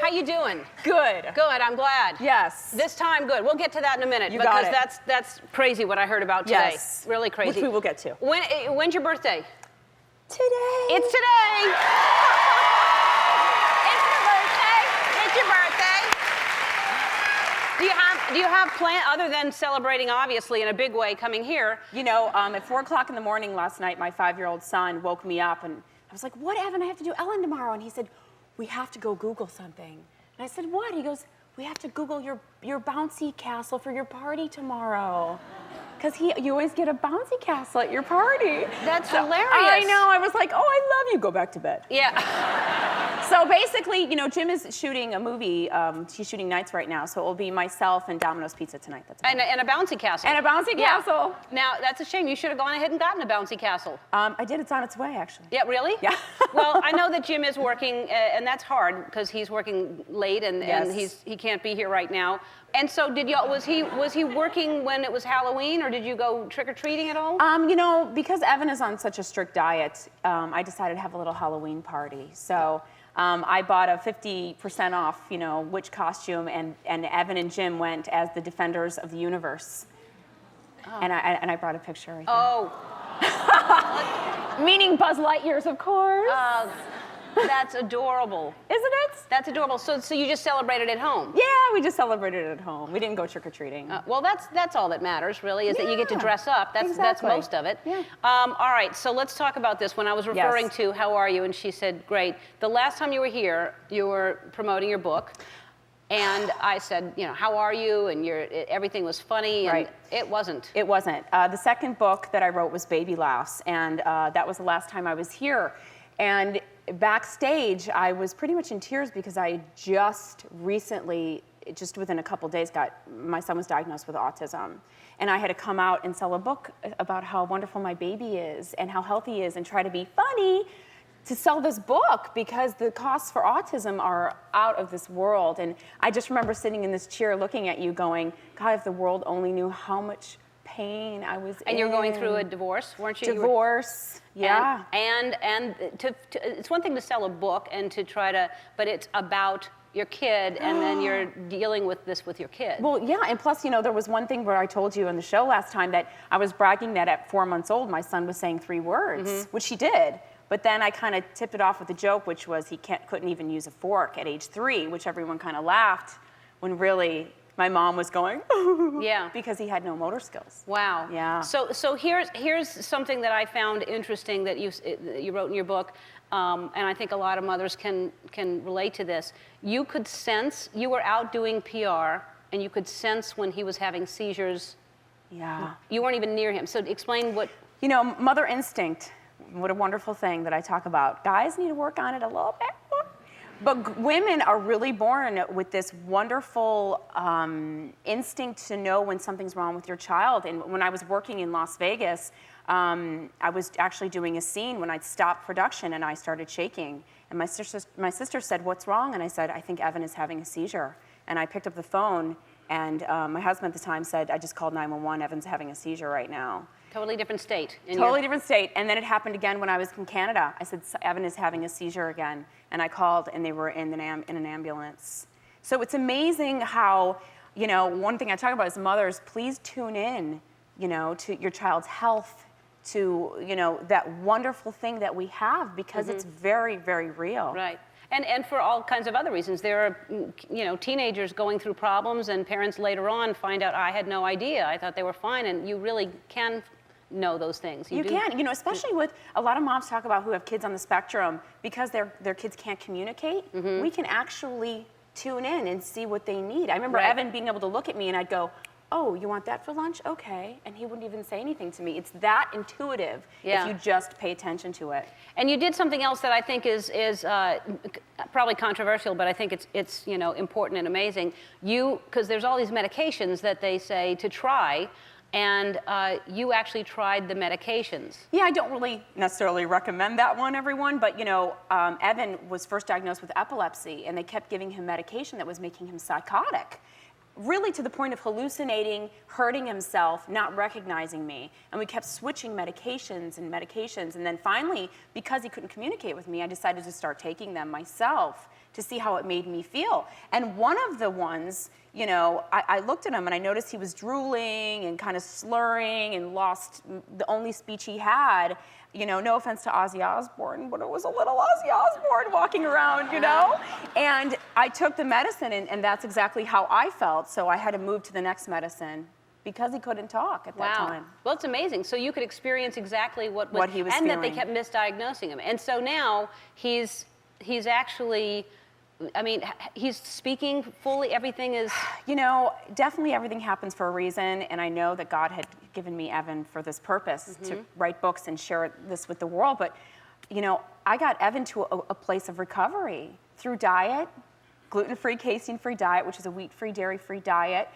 How you doing? Good. Good, I'm glad. Yes. This time, good. We'll get to that in a minute. You got it. Because that's crazy what I heard about today. Yes. Really crazy. Which we will get to. When's your birthday? Today. It's today. It's your birthday. It's your birthday. Do you have plan other than celebrating, obviously, in a big way coming here? You know, at 4 o'clock in the morning last night, my 5-year-old son woke me up, and I was like, "What, Evan? I have to do Ellen tomorrow." And he said, "We have to go Google something." And I said, "What?" He goes, "We have to Google your bouncy castle for your party tomorrow." Because you always get a bouncy castle at your party. That's hilarious. I know. I was like, "Oh, I love you." Go back to bed. Yeah. So basically, you know, Jim is shooting a movie. He's shooting nights right now, so it will be myself and Domino's Pizza tonight. That's and a bouncy castle. And a bouncy castle. Now, that's a shame. You should have gone ahead and gotten a bouncy castle. I did. It's on its way, actually. Yeah, really? Yeah. Well, I know that Jim is working, and that's hard because he's working late and he can't be here right now. And so was he working when it was Halloween, or did you go trick-or-treating at all? You know, because Evan is on such a strict diet, I decided to have a little Halloween party. So I bought a 50% off, you know, witch costume, and Evan and Jim went as the defenders of the universe. Oh. And I brought a picture right there. Oh. Meaning Buzz Lightyears, of course. That's adorable. Isn't it? That's adorable. So you just celebrated at home? Yeah, we just celebrated at home. We didn't go trick-or-treating. Well, that's all that matters, really, is that you get to dress up. That's most of it. Yeah. All right, so let's talk about this. When I was referring to how are you, and she said, great. The last time you were here, you were promoting your book. And I said, you know, how are you? And everything was funny, and right. It wasn't. It wasn't. The second book that I wrote was Baby Laughs, and that was the last time I was here. And backstage, I was pretty much in tears because I just recently, just within a couple days, my son was diagnosed with autism. And I had to come out and sell a book about how wonderful my baby is and how healthy he is and try to be funny to sell this book because the costs for autism are out of this world. And I just remember sitting in this chair looking at you going, God, if the world only knew how much pain I was in. And you're going through a divorce, weren't you? Divorce, yeah. And it's one thing to sell a book and to try to, but it's about your kid, and then you're dealing with this with your kid. Well, yeah, and plus, you know, there was one thing where I told you on the show last time that I was bragging that at 4 months old, my son was saying 3 words, which he did. But then I kind of tipped it off with a joke, which was he couldn't even use a fork at age 3, which everyone kind of laughed, when really my mom was going, yeah, because he had no motor skills. Wow. Yeah. So here's something that I found interesting that you wrote in your book, and I think a lot of mothers can relate to this. You could sense, you were out doing PR, and you could sense when he was having seizures. Yeah. You weren't even near him. So explain what. You know, mother instinct. What a wonderful thing that I talk about. Guys need to work on it a little bit. But women are really born with this wonderful instinct to know when something's wrong with your child. And when I was working in Las Vegas, I was actually doing a scene when I'd stopped production and I started shaking. And my sister said, "What's wrong?" And I said, "I think Evan is having a seizure." And I picked up the phone, and my husband at the time said, "I just called 911. Evan's having a seizure right now." Totally different state. Totally different state. And then it happened again when I was in Canada. I said, Evan is having a seizure again. And I called, and they were in an ambulance. So it's amazing how, you know, one thing I talk about is mothers, please tune in, you know, to your child's health, to, you know, that wonderful thing that we have, because it's very, very real. Right. And for all kinds of other reasons. There are, you know, teenagers going through problems, and parents later on find out, I had no idea. I thought they were fine. And you really can know those things. You can, you know, especially with a lot of moms talk about who have kids on the spectrum, because their kids can't communicate. We can actually tune in and see what they need. I remember Evan being able to look at me and I'd go, "Oh, you want that for lunch? Okay." And he wouldn't even say anything to me. It's that intuitive if you just pay attention to it. And you did something else that I think is probably controversial, but I think it's you know, important and amazing. Because there's all these medications that they say to try, and you actually tried the medications. Yeah, I don't really necessarily recommend that one, everyone, but you know, Evan was first diagnosed with epilepsy, and they kept giving him medication that was making him psychotic. really to the point of hallucinating, hurting himself, not recognizing me. And we kept switching medications. And then finally, because he couldn't communicate with me, I decided to start taking them myself to see how it made me feel. And one of the ones, you know, I looked at him and I noticed he was drooling and kind of slurring and lost the only speech he had. You know, no offense to Ozzy Osbourne, but it was a little Ozzy Osbourne walking around, you know? And I took the medicine, and that's exactly how I felt, so I had to move to the next medicine because he couldn't talk at that time. Well, it's amazing. So you could experience exactly what he was and feeling. that they kept misdiagnosing him. And so now he's actually, I mean, he's speaking fully, everything is... You know, definitely everything happens for a reason, and I know that God had given me Evan for this purpose, to write books and share this with the world, but, you know, I got Evan to a place of recovery through diet, gluten-free, casein-free diet, which is a wheat-free, dairy-free diet.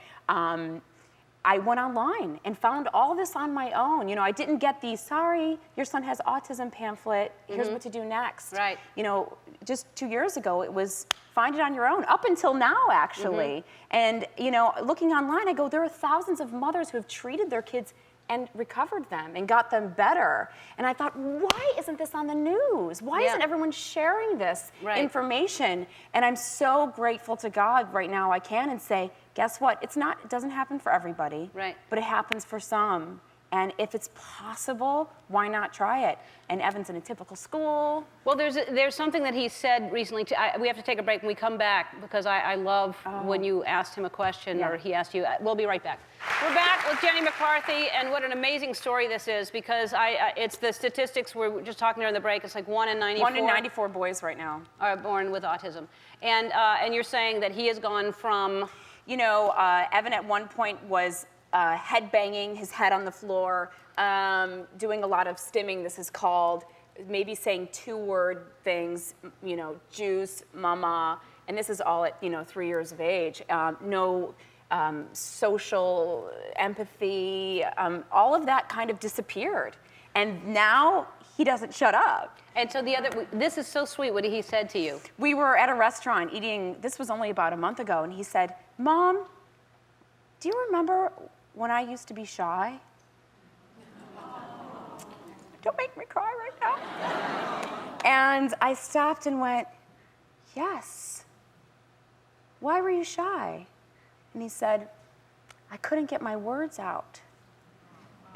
I went online and found all this on my own. You know, I didn't get the, sorry, your son has autism pamphlet, here's what to do next. Right. You know, just 2 years ago, it was find it on your own, up until now, actually. And, you know, looking online, I go, there are thousands of mothers who have treated their kids and recovered them and got them better. And I thought, why isn't this on the news? Why isn't everyone sharing this information? And I'm so grateful to God right now I can and say, guess what? It doesn't happen for everybody, but it happens for some. And if it's possible, why not try it? And Evan's in a typical school. Well, there's something that he said recently. We have to take a break when we come back because I love when you asked him a question or he asked you. We'll be right back. We're back with Jenny McCarthy, and what an amazing story this is because it's the statistics we were just talking during the break. It's like 1 in 94. 1 in 94 boys right now are born with autism, and you're saying that he has gone from, you know, Evan at one point was head banging his head on the floor, doing a lot of stimming, this is called, maybe saying 2-word things, you know, juice, mama, and this is all at, you know, 3 years of age. No social empathy, all of that kind of disappeared. And now he doesn't shut up. And so this is so sweet what he said to you. We were at a restaurant eating, this was only about a month ago, and he said, Mom, do you remember when I used to be shy? Don't make me cry right now. And I stopped and went, yes. Why were you shy? And he said, I couldn't get my words out.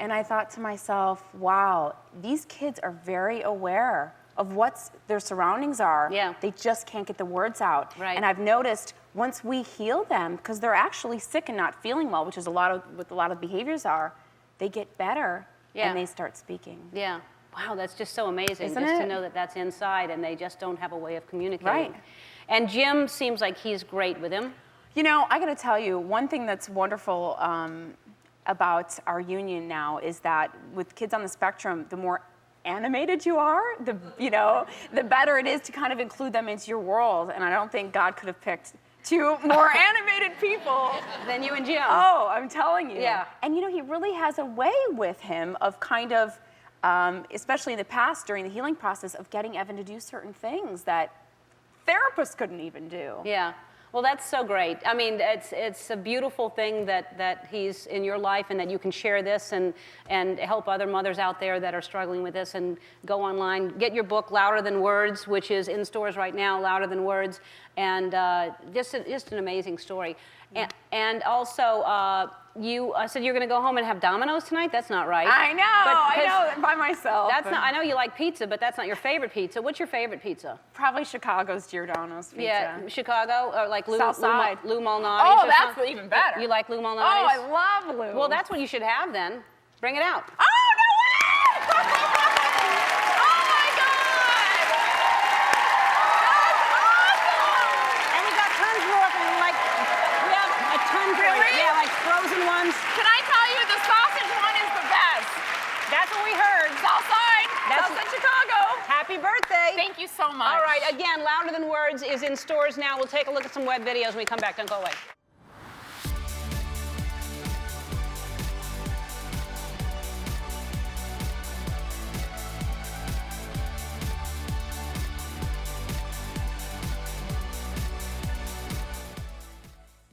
And I thought to myself, wow, these kids are very aware of what their surroundings are. Yeah. They just can't get the words out. Right. And I've noticed once we heal them, because they're actually sick and not feeling well, which is what a lot of behaviors are, they get better and they start speaking. Yeah. Wow, that's just so amazing. Isn't just it? to know that that's inside and they just don't have a way of communicating. Right. And Jim seems like he's great with him. You know, I got to tell you, one thing that's wonderful about our union now is that with kids on the spectrum, the more animated you are, the better it is to kind of include them into your world. And I don't think God could have picked 2 more animated people than you and Jim. Oh, I'm telling you. Yeah. And you know, he really has a way with him of kind of, especially in the past during the healing process, of getting Evan to do certain things that therapists couldn't even do. Yeah. Well, that's so great. I mean, it's a beautiful thing that he's in your life and that you can share this and help other mothers out there that are struggling with this, and go online. Get your book, Louder Than Words, which is in stores right now, Louder Than Words, and just an amazing story. And also, you said you're going to go home and have Domino's tonight? That's not right. I know, by myself. That's not. I know you like pizza, but that's not your favorite pizza. What's your favorite pizza? Probably Chicago's Giordano's pizza. Yeah, Chicago, or like Lou Southside. Lou Malnati's. Oh, or that's something? even better. You like Lou Malnati's? Oh, I love Lou. Well, that's what you should have then. Bring it out. Oh, no way! Oh, my God! That's awesome! And we got tons more, like, we have a ton for you. Really? Yeah, like frozen ones. Can I tell you, the sausage one is the best. That's what we heard. Southside, Southside Chicago. Happy birthday. Thank you so much. All right, again, Louder Than Words is in stores now. We'll take a look at some web videos when we come back. Don't go away.